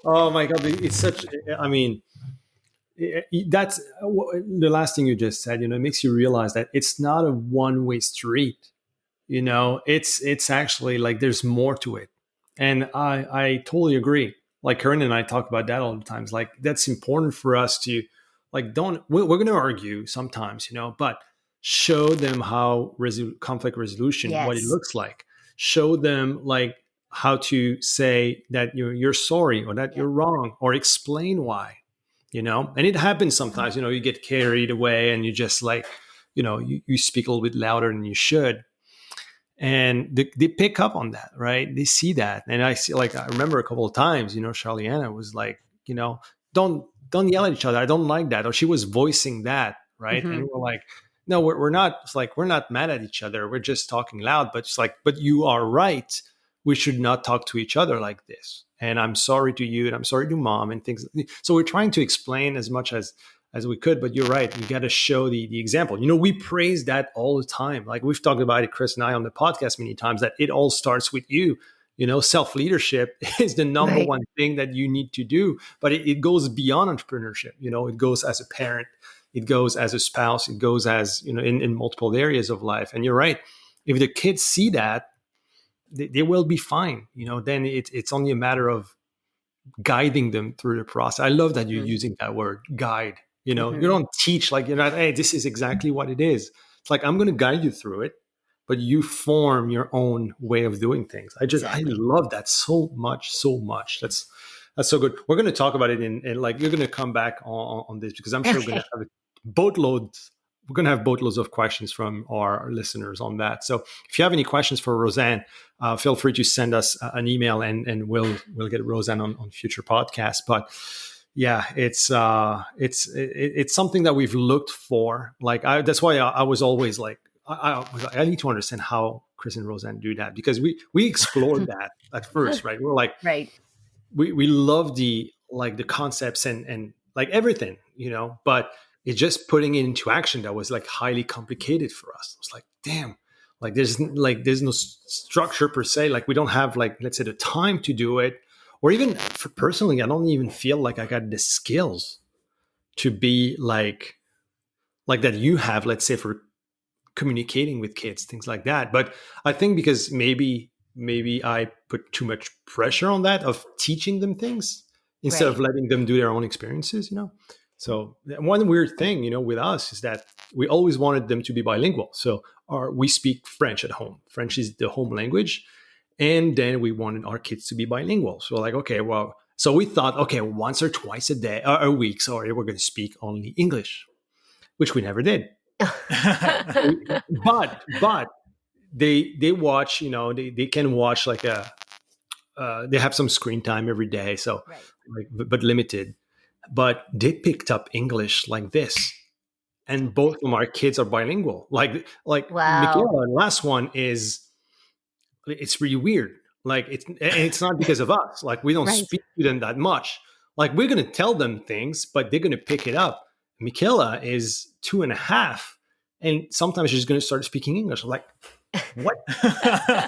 Oh my God, it's such. I mean, that's the last thing you just said. It makes you realize that it's not a one-way street. It's actually like there's more to it, and I totally agree. Like Karen and I talk about that all the times. Like that's important for us to, like, don't we're going to argue sometimes, but show them how conflict resolution, what it Yes. looks like. Show them like how to say that you're sorry or that Yeah. you're wrong, or explain why. And it happens sometimes. You get carried away and you just like, you speak a little bit louder than you should, and they pick up on that, right? They see that. And I remember a couple of times, Charliana was like, don't yell at each other, I don't like that, or she was voicing that, right? Mhm. And we're like, no, we're not. It's like, we're not mad at each other, we're just talking loud. But it's like, but you are right, we should not talk to each other like this, and I'm sorry to you, and I'm sorry to mom, and things. So we're trying to explain as much as we could. But you're right, you got to show the example. We praise that all the time. Like we've talked about it, Chris and I, on the podcast many times, that it all starts with you. Self-leadership is the number Right. one thing that you need to do, but it goes beyond entrepreneurship. It goes as a parent, it goes as a spouse, it goes as, in multiple areas of life. And you're right, if the kids see that, they will be fine. Then it's only a matter of guiding them through the process. I love that you're Mhm. using that word, guide. You Mhm. don't teach, like, you're not, hey, this is exactly what it is. It's like, I'm going to guide you through it, but you form your own way of doing things. I Exactly. love that so much, so much. That's so good. We're going to talk about it in like, you're going to come back on this, because I'm sure we're going Okay. to have boatloads. We're going to have boatloads of questions from our listeners on that. So if you have any questions for Rozanne, feel free to send us an email, and we'll get Rozanne on future podcasts. But yeah, it's something that we've looked for. Like that's why I was always like, I need to understand how Chris and Rozanne do that, because we explored that at first, right? We were like, Right. we love the concepts and like everything, but it's just putting it into action that was like highly complicated for us. It was like, damn, like there's no structure per se. Like we don't have, like, let's say, the time to do it, or even for personally, I don't even feel like I got the skills to be like that you have, let's say, for communicating with kids, things like that. But I think because maybe I put too much pressure on that, of teaching them things instead of Right. letting them do their own experiences. So one weird thing, with us, is that we always wanted them to be bilingual. So we speak French at home. French is the home language. And then we wanted our kids to be bilingual. So like, okay, well, so we thought, okay, once or twice a day, or a week, sorry, we're going to speak only English, which we never did. But they watch, they can watch like they have some screen time every day, so Right. like, but limited. But they picked up English like this, and both of our kids are bilingual. Like Wow. Michaela, the last one, it's really weird. Like it's not because of us. Like we don't Right. speak to them that much. Like we're gonna tell them things, but they're gonna pick it up. Michaela is 2.5, and sometimes she's gonna start speaking English. I'm like, what?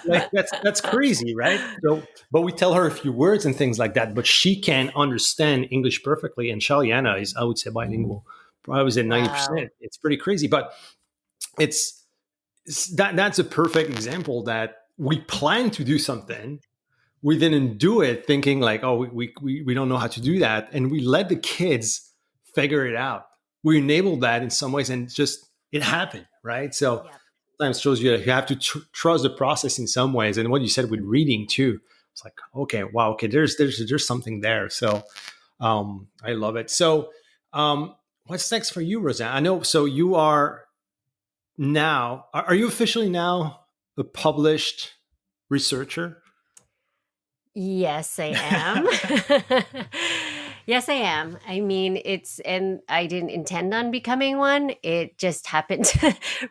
Like that's crazy, right? So, but we tell her a few words and things like that, but she can understand English perfectly. And Shaliana is, I would say, bilingual. I would say 90%. Wow. It's pretty crazy, but it's that's a perfect example that we plan to do something, we didn't do it, thinking like, oh, we don't know how to do that, and we let the kids figure it out. We enabled that in some ways, and just it happened, right? So Yep. sometimes shows you that you have to trust the process in some ways. And what you said with reading too, it's like, okay, wow, okay, there's something there. So I love it. So what's next for you, Rozanne? I know, so you are now, are you officially now a published researcher? Yes, I am. Yes, I am. I mean, and I didn't intend on becoming one. It just happened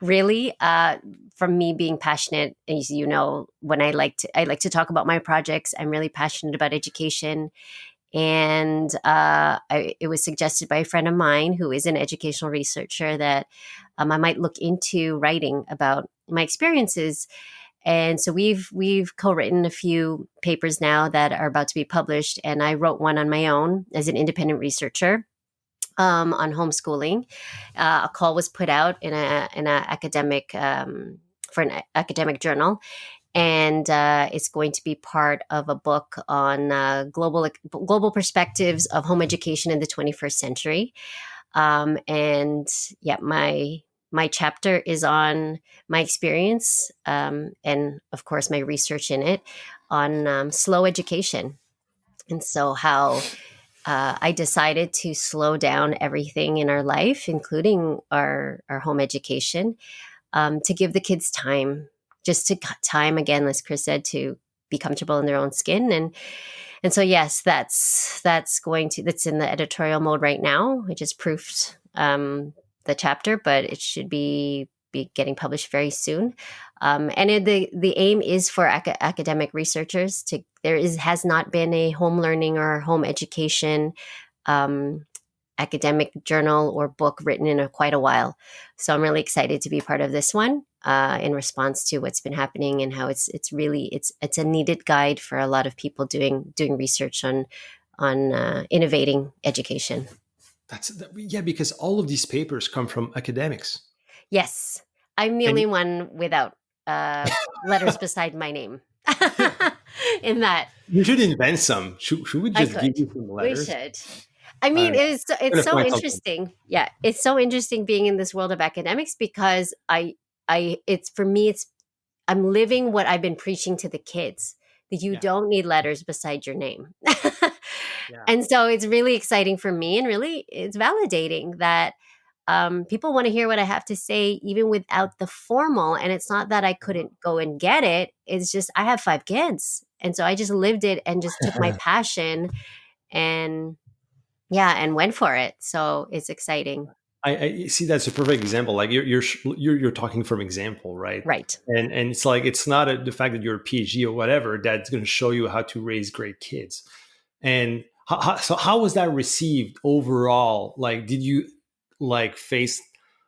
really from me being passionate. As you know, when I like to talk about my projects. I'm really passionate about education. And it was suggested by a friend of mine who is an educational researcher that I might look into writing about my experiences. And so we've co-written a few papers now that are about to be published, and I wrote one on my own as an independent researcher on homeschooling. A call was put out in a academic for an academic journal, and it's going to be part of a book on global perspectives of home education in the 21st century. And yeah, my chapter is on my experience and of course my research in it on slow education, and so how I decided to slow down everything in our life, including our home education, to give the kids time, just to time again, as Chris said, to be comfortable in their own skin. And so yes, that's in the editorial mode right now. I just proofed the chapter, but it should be getting published very soon. The aim is for academic researchers to has not been a home learning or home education academic journal or book written in quite a while. So I'm really excited to be part of this one in response to what's been happening and how it's a needed guide for a lot of people doing research on innovating education. Yeah, because all of these papers come from academics. Yes, I'm the only one without letters beside my name. In that, you should invent some. Should we just give you some letters? We should. I mean, it's so interesting. Yeah, it's so interesting being in this world of academics because it's for me, I'm living what I've been preaching to the kids, that you don't need letters beside your name. And so it's really exciting for me, and really it's validating that people want to hear what I have to say, even without the formal. And it's not that I couldn't go and get it. It's just I have 5 kids. And so I just lived it and just took my passion and went for it. So it's exciting. I see that's a perfect example. Like you're talking from example, right? Right. And it's like it's not the fact that you're a PhD or whatever that's going to show you how to raise great kids. And how was that received overall? Like, did you face,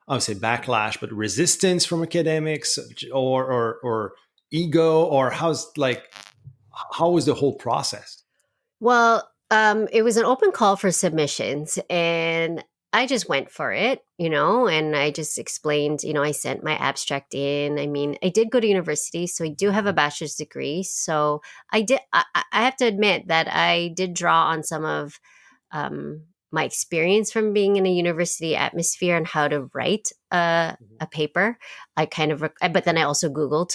I would say backlash, but resistance from academics or ego, or how was the whole process? Well, it was an open call for submissions, and I just went for it, and I just explained, I sent my abstract in. I mean, I did go to university, so I do have a bachelor's degree. So I have to admit that I did draw on some of my experience from being in a university atmosphere and how to write a paper. I kind of, but then I also Googled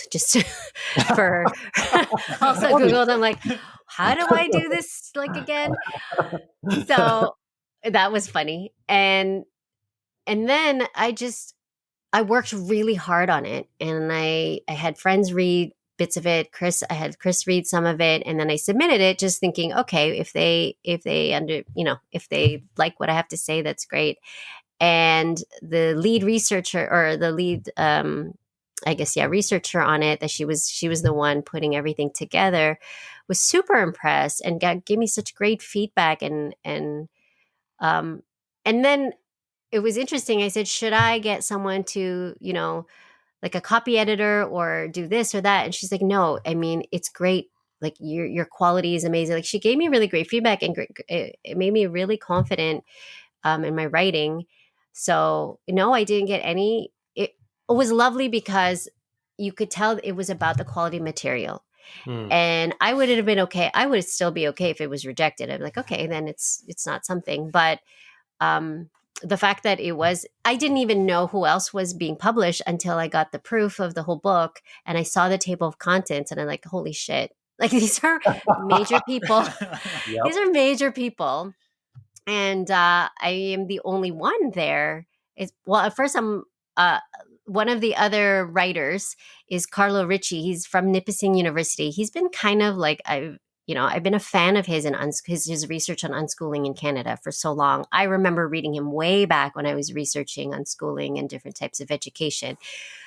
Googled. I'm like, how do I do this again? So that was funny. And then I worked really hard on it, and I had friends read bits of it. I had Chris read some of it, and then I submitted it just thinking, okay, if they like what I have to say, that's great. And the lead researcher, or the lead, researcher on it, that she was the one putting everything together, was super impressed and gave me such great feedback. And then it was interesting. I said, should I get someone to, like a copy editor or do this or that? And she's like, no, I mean, it's great. Like your quality is amazing. Like she gave me really great feedback, and it made me really confident in my writing. So no, I didn't get any. It was lovely because you could tell it was about the quality material. And I would have been okay. I would still be okay if it was rejected. I'm like, okay, then it's not something. But the fact that I didn't even know who else was being published until I got the proof of the whole book, and I saw the table of contents, and I'm like, holy shit. Like these are major people. Yep. These are major people. And I am the only one there. At first I'm one of the other writers is Carlo Ricci. He's from Nipissing University. He's been kind of like I've been a fan of his and his research on unschooling in Canada for so long. I remember reading him way back when I was researching unschooling and different types of education.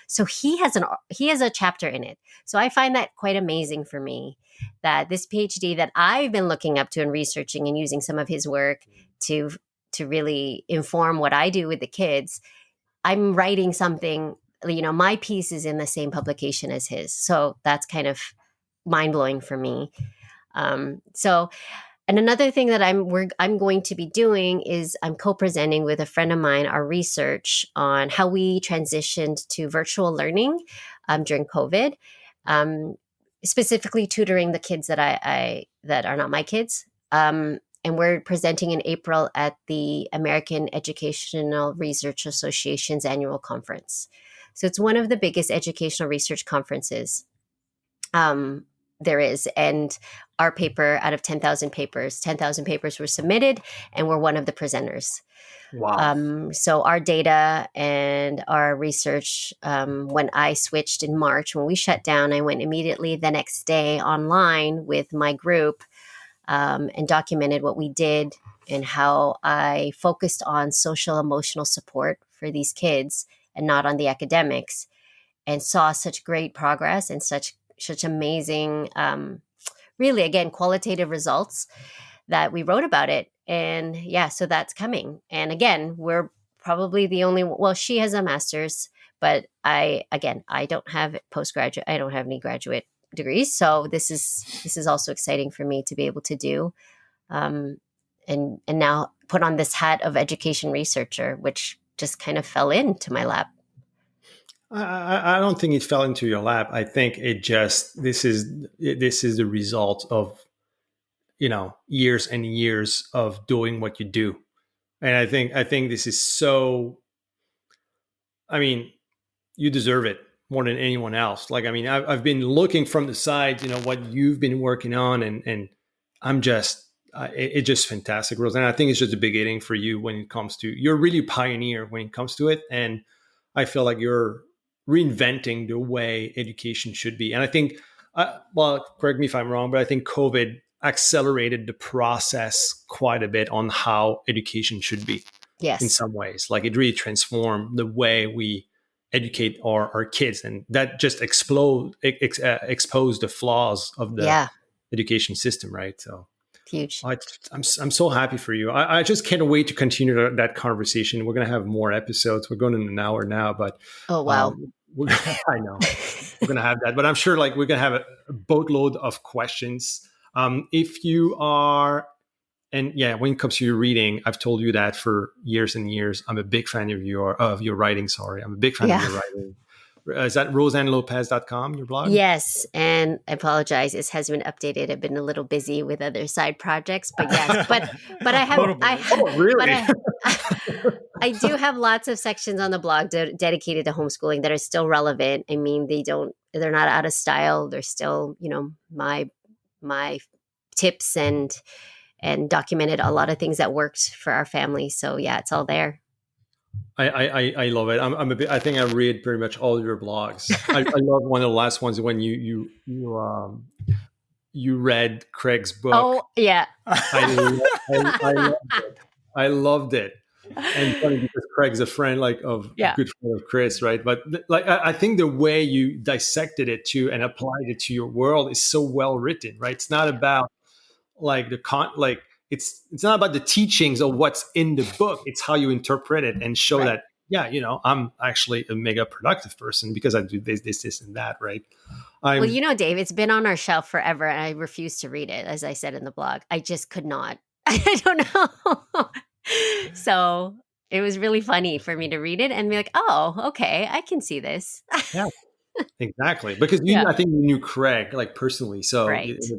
So he has a chapter in it. So I find that quite amazing for me, that this PhD that I've been looking up to and researching and using some of his work to really inform what I do with the kids, I'm writing something, my piece is in the same publication as his. So that's kind of mind-blowing for me. And another thing that I'm going to be doing is I'm co-presenting with a friend of mine our research on how we transitioned to virtual learning during COVID, specifically tutoring the kids that that are not my kids. And we're presenting in April at the American Educational Research Association's annual conference. So it's one of the biggest educational research conferences there is. And our paper, out of 10,000 papers were submitted, and we're one of the presenters. Wow. So our data and our research, when I switched in March, when we shut down, I went immediately the next day online with my group and documented what we did and how I focused on social emotional support for these kids and not on the academics, and saw such great progress and such amazing, really, again, qualitative results that we wrote about it. And yeah, so that's coming. And again, we're probably the only, well, she has a master's, but I don't have postgraduate, I don't have any graduate degrees. So this is also exciting for me to be able to do, and now put on this hat of education researcher, which just kind of fell into my lap. I don't think it fell into your lap. I think this is the result of, years and years of doing what you do. And I think this is so, you deserve it more than anyone else. I've been looking from the side, what you've been working on, and I'm just, it's just fantastic, Rozanne. I think it's just a beginning for you when it comes to, you're really a pioneer when it comes to it. And I feel like you're reinventing the way education should be. And I think, correct me if I'm wrong, but I think COVID accelerated the process quite a bit on how education should be. Yes. In some ways. Like, it really transformed the way we educate our kids. And that just exposed the flaws of the education system, right? So huge. I'm so happy for you. I just can't wait to continue that conversation. We're going to have more episodes. We're going in an hour now, but oh wow, I know we're going to have that. But I'm sure we're going to have a boatload of questions. If you are, and yeah, when it comes to your reading, I've told you that for years and years. I'm a big fan of your writing. Sorry, I'm a big fan of your writing. Is that rozannelopez.com, your blog? Yes. And I apologize, it has been updated. I've been a little busy with other side projects, but yes, but I have, really? I do have lots of sections on the blog dedicated to homeschooling that are still relevant. I mean, they're not out of style. They're still, my tips and documented a lot of things that worked for our family. So yeah, it's all there. I love it. I think I read pretty much all your blogs. I love one of the last ones when you read Craig's book. Oh yeah, I loved it. And funny because Craig's a friend, a good friend of Chris, right? But I think the way you dissected it too and applied it to your world is so well written, right? It's not about it's not about the teachings of what's in the book. It's how you interpret it and show that, I'm actually a mega productive person because I do this, and that, right? Well, Dave, it's been on our shelf forever, and I refuse to read it, as I said in the blog. I just could not. I don't know. So it was really funny for me to read it and be like, oh, okay, I can see this. Yeah. Exactly, because I think you knew Craig personally, so right. It's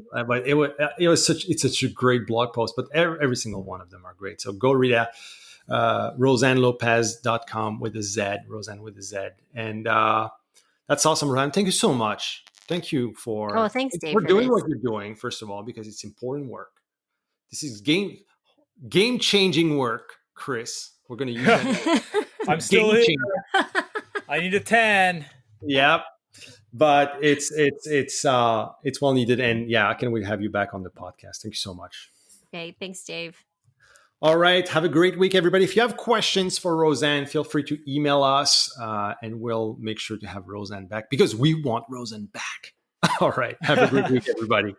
such a great blog post. But every single one of them are great. So go read that. rozannelopez.com with a Z, Rozanne with a Z, and that's awesome, Rozanne. Thank you so much. Thank you for thanks, Dave, for doing what you're doing. First of all, because it's important work. This is game changing work, Chris. We're going to use it. I'm still here. I need a 10. Yep. but it's well needed. And yeah, I can't wait to have you back on the podcast. Thank you so much. Okay, thanks, Dave. All right. Have a great week, everybody. If you have questions for Rozanne, feel free to email us and we'll make sure to have Rozanne back because we want Rozanne back. All right. Have a great week, everybody.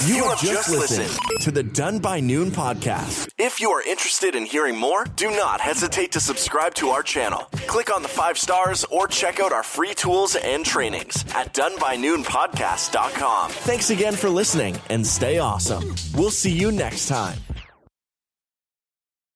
You have just listened to the Done by Noon podcast. If you are interested in hearing more, do not hesitate to subscribe to our channel. Click on the 5 stars or check out our free tools and trainings at donebynoonpodcast.com. Thanks again for listening and stay awesome. We'll see you next time.